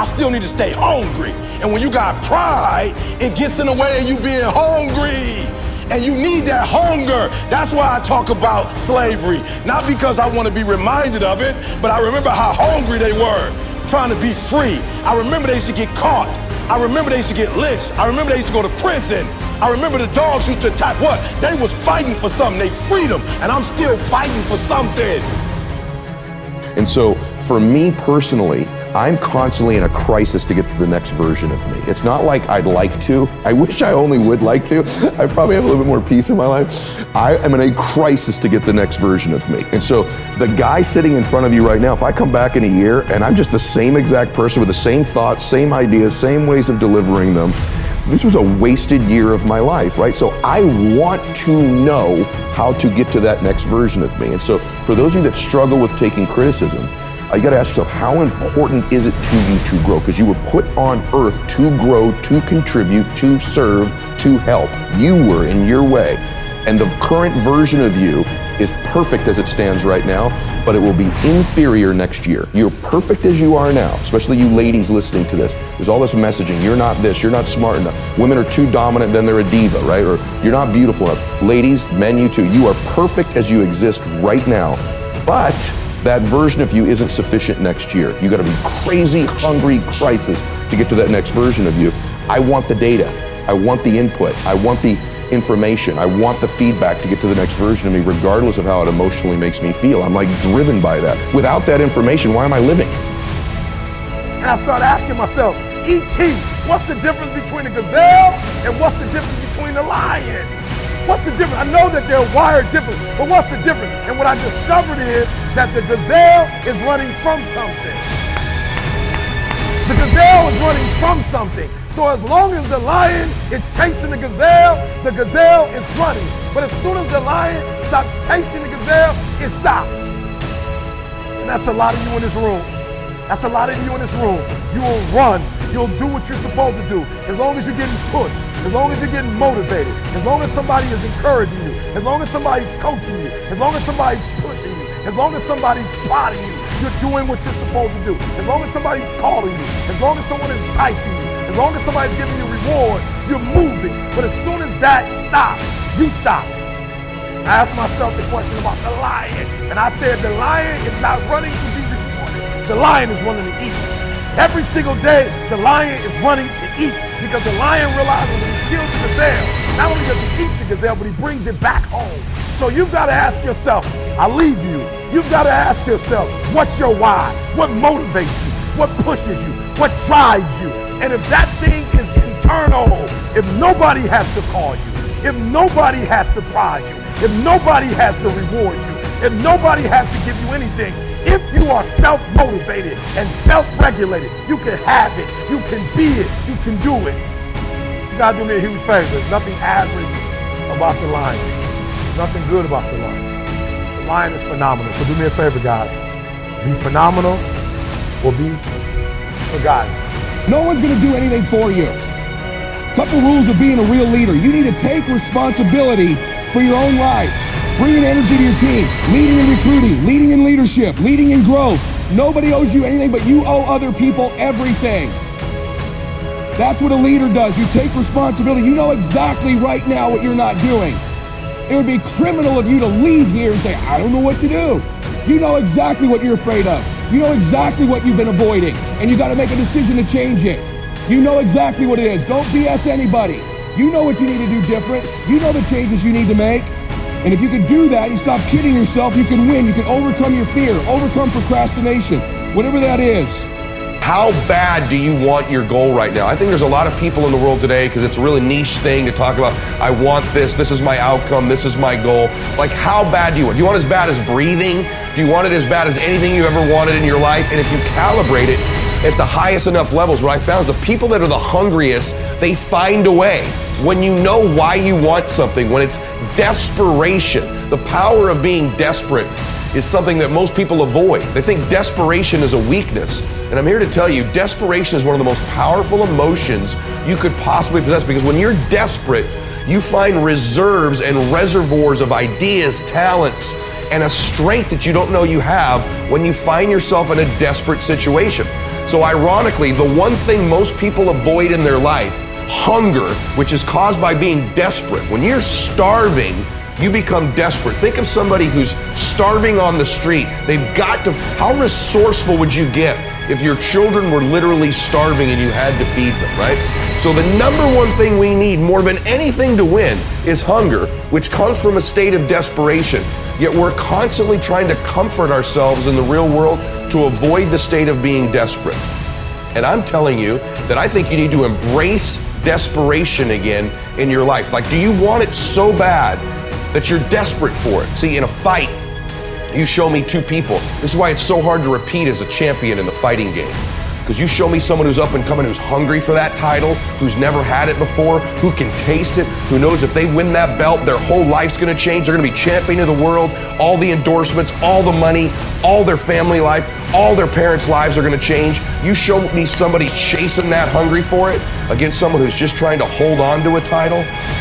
I still need to stay hungry. And when you got pride, it gets in the way of you being hungry. And you need that hunger. That's why I talk about slavery. Not because I want to be reminded of it, but I remember how hungry they were, trying to be free. I remember they used to get caught. I remember they used to get lynched. I remember they used to go to prison. I remember the dogs used to attack. What? They was fighting for something. They freedom. And I'm still fighting for something. And so for me personally, I'm constantly in a crisis to get to the next version of me. It's not like I'd like to. I wish I only would like to. I probably have a little bit more peace in my life. I am in a crisis to get the next version of me. And so the guy sitting in front of you right now, if I come back in a year and I'm just the same exact person with the same thoughts, same ideas, same ways of delivering them, this was a wasted year of my life, right? So I want to know how to get to that next version of me. And so for those of you that struggle with taking criticism, you gotta ask yourself, how important is it to you to grow? Because you were put on earth to grow, to contribute, to serve, to help. You were in your way. And the current version of you is perfect as it stands right now, but it will be inferior next year. You're perfect as you are now, especially you ladies listening to this. There's all this messaging, you're not this, you're not smart enough. Women are too dominant, then they're a diva, right? Or you're not beautiful enough. Ladies, men, you too, you are perfect as you exist right now, but that version of you isn't sufficient next year. You gotta be crazy, hungry, crisis to get to that next version of you. I want the data, I want the input, I want the information, I want the feedback to get to the next version of me, regardless of how it emotionally makes me feel. I'm like driven by that. Without that information, why am I living? And I start asking myself, E.T., what's the difference between a gazelle and what's the difference between a lion? What's the difference? I know that they're wired different, but what's the difference? And what I discovered is that the gazelle is running from something. The gazelle is running from something. So as long as the lion is chasing the gazelle is running. But as soon as the lion stops chasing the gazelle, it stops. And that's a lot of you in this room. That's a lot of you in this room. You will run. You'll do what you're supposed to do. As long as you're getting pushed, as long as you're getting motivated, as long as somebody is encouraging you, as long as somebody's coaching you, as long as somebody's pushing you, as long as somebody's prodding you, you're doing what you're supposed to do. As long as somebody's calling you, as long as someone is enticing you, as long as somebody's giving you rewards, you're moving. But as soon as that stops, you stop. I asked myself the question about the lion, and I said the lion is not running to be rewarded. The lion is running to eat. Every single day, the lion is running to eat because the lion realizes when he kills the gazelle, not only does he eat the gazelle, but he brings it back home. So you've got to ask yourself, I leave you. You've got to ask yourself, what's your why? What motivates you? What pushes you? What drives you? And if that thing is internal, if nobody has to call you, if nobody has to prod you, if nobody has to reward you, if nobody has to give you anything, if you are self-motivated and self-regulated, you can have it, you can be it, you can do it. You gotta do me a huge favor. There's nothing average about the lion. There's nothing good about the lion. The lion is phenomenal. So do me a favor, guys. Be phenomenal or be forgotten. No one's gonna do anything for you. Couple rules of being a real leader. You need to take responsibility for your own life. Bringing energy to your team, leading in recruiting, leading in leadership, leading in growth. Nobody owes you anything, but you owe other people everything. That's what a leader does. You take responsibility. You know exactly right now what you're not doing. It would be criminal of you to leave here and say, I don't know what to do. You know exactly what you're afraid of. You know exactly what you've been avoiding, and you got to make a decision to change it. You know exactly what it is. Don't BS anybody. You know what you need to do different. You know the changes you need to make. And if you can do that, you stop kidding yourself, you can win. You can overcome your fear, overcome procrastination, whatever that is. How bad do you want your goal right now? I think there's a lot of people in the world today, because it's a really niche thing to talk about, I want this is my outcome, this is my goal. Like, how bad do you want? Do you want it as bad as breathing? Do you want it as bad as anything you ever wanted in your life? And if you calibrate it at the highest enough levels, what I found is the people that are the hungriest, they find a way. When you know why you want something, when it's desperation, the power of being desperate is something that most people avoid. They think desperation is a weakness. And I'm here to tell you, desperation is one of the most powerful emotions you could possibly possess, because when you're desperate, you find reserves and reservoirs of ideas, talents, and a strength that you don't know you have when you find yourself in a desperate situation. So ironically, the one thing most people avoid in their life, hunger, which is caused by being desperate. When you're starving, you become desperate. Think of somebody who's starving on the street. They've got to, how resourceful would you get if your children were literally starving and you had to feed them, right? So the number one thing we need more than anything to win is hunger, which comes from a state of desperation. Yet we're constantly trying to comfort ourselves in the real world to avoid the state of being desperate. And I'm telling you that I think you need to embrace desperation again in your life. Like, do you want it so bad that you're desperate for it? See, in a fight, you show me two people. This is why it's so hard to repeat as a champion in the fighting game. Because you show me someone who's up and coming, who's hungry for that title, who's never had it before, who can taste it, who knows if they win that belt, their whole life's gonna change. They're gonna be champion of the world, all the endorsements, all the money, all their family life, all their parents' lives are gonna change. You show me somebody chasing that, hungry for it, against someone who's just trying to hold on to a title.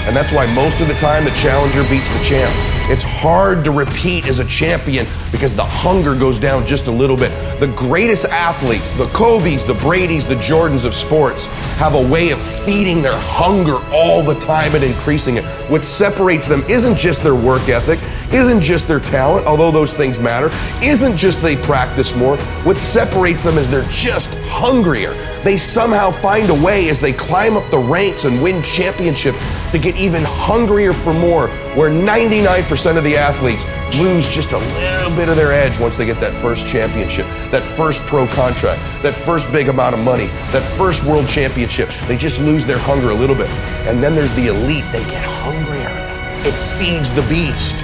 And that's why most of the time the challenger beats the champ. It's hard to repeat as a champion because the hunger goes down just a little bit. The greatest athletes, the Kobe's, the Brady's, the Jordans of sports, have a way of feeding their hunger all the time and increasing it. What separates them isn't just their work ethic, isn't just their talent, although those things matter, isn't just they practice more. What separates them is they're just hungrier. They somehow find a way as they climb up the ranks and win championships to get even hungrier for more, where 99% of the athletes lose just a little bit of their edge once they get that first championship, that first pro contract, that first big amount of money, that first world championship. They just lose their hunger a little bit. And then there's the elite. They get hungrier. It feeds the beast.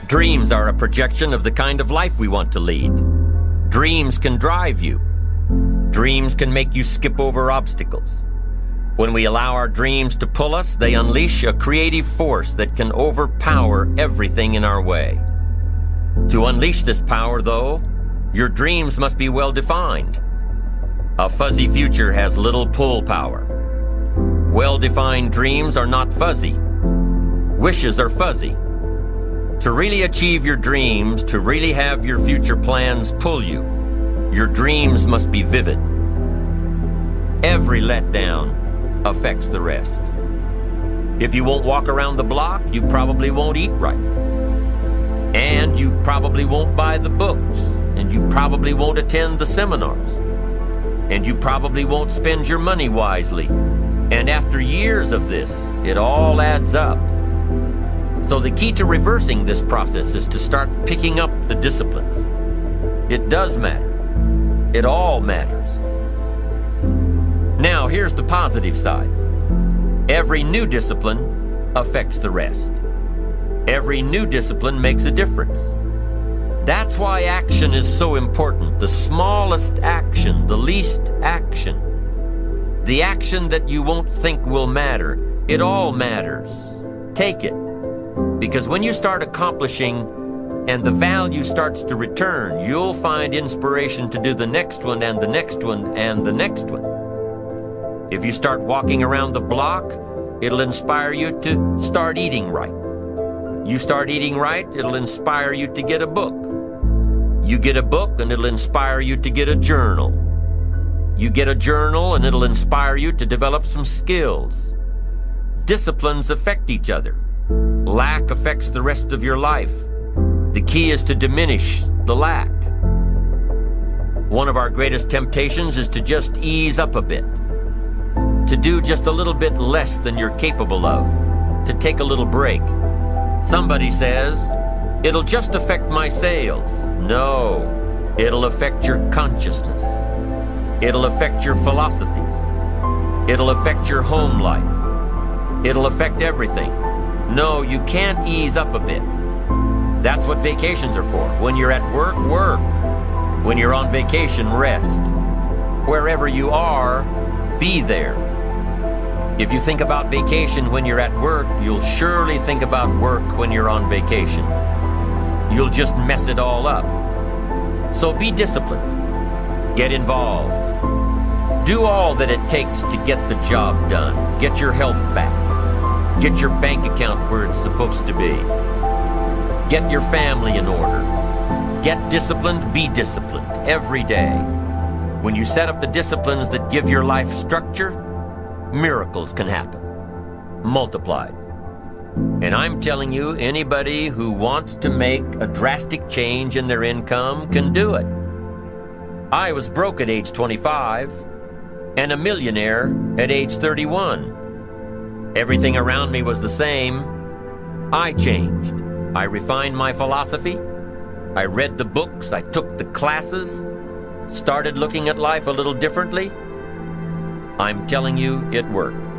Dreams are a projection of the kind of life we want to lead. Dreams can drive you. Dreams can make you skip over obstacles. When we allow our dreams to pull us, they unleash a creative force that can overpower everything in our way. To unleash this power, though, your dreams must be well defined. A fuzzy future has little pull power. Well-defined dreams are not fuzzy. Wishes are fuzzy. To really achieve your dreams, to really have your future plans pull you, your dreams must be vivid. Every letdown affects the rest. If you won't walk around the block, you probably won't eat right. And you probably won't buy the books. And you probably won't attend the seminars. And you probably won't spend your money wisely. And after years of this, it all adds up. So the key to reversing this process is to start picking up the disciplines. It does matter. It all matters. Now, here's the positive side. Every new discipline affects the rest. Every new discipline makes a difference. That's why action is so important. The smallest action, the least action. The action that you won't think will matter. It all matters. Take it. Because when you start accomplishing and the value starts to return, you'll find inspiration to do the next one and the next one and the next one. If you start walking around the block, it'll inspire you to start eating right. You start eating right, it'll inspire you to get a book. You get a book and it'll inspire you to get a journal. You get a journal and it'll inspire you to develop some skills. Disciplines affect each other. Lack affects the rest of your life. The key is to diminish the lack. One of our greatest temptations is to just ease up a bit. To do just a little bit less than you're capable of. To take a little break. Somebody says, it'll just affect my sales. No, it'll affect your consciousness. It'll affect your philosophies. It'll affect your home life. It'll affect everything. No, you can't ease up a bit. That's what vacations are for. When you're at work, work. When you're on vacation, rest. Wherever you are, be there. If you think about vacation when you're at work, you'll surely think about work when you're on vacation. You'll just mess it all up. So be disciplined. Get involved. Do all that it takes to get the job done. Get your health back. Get your bank account where it's supposed to be. Get your family in order. get disciplined, be disciplined every day. When you set up the disciplines that give your life structure, miracles can happen, multiplied. And I'm telling you, anybody who wants to make a drastic change in their income can do it. I was broke at age 25 and a millionaire at age 31. Everything around me was the same. I changed. I refined my philosophy. I read the books. I took the classes. Started looking at life a little differently. I'm telling you, it worked.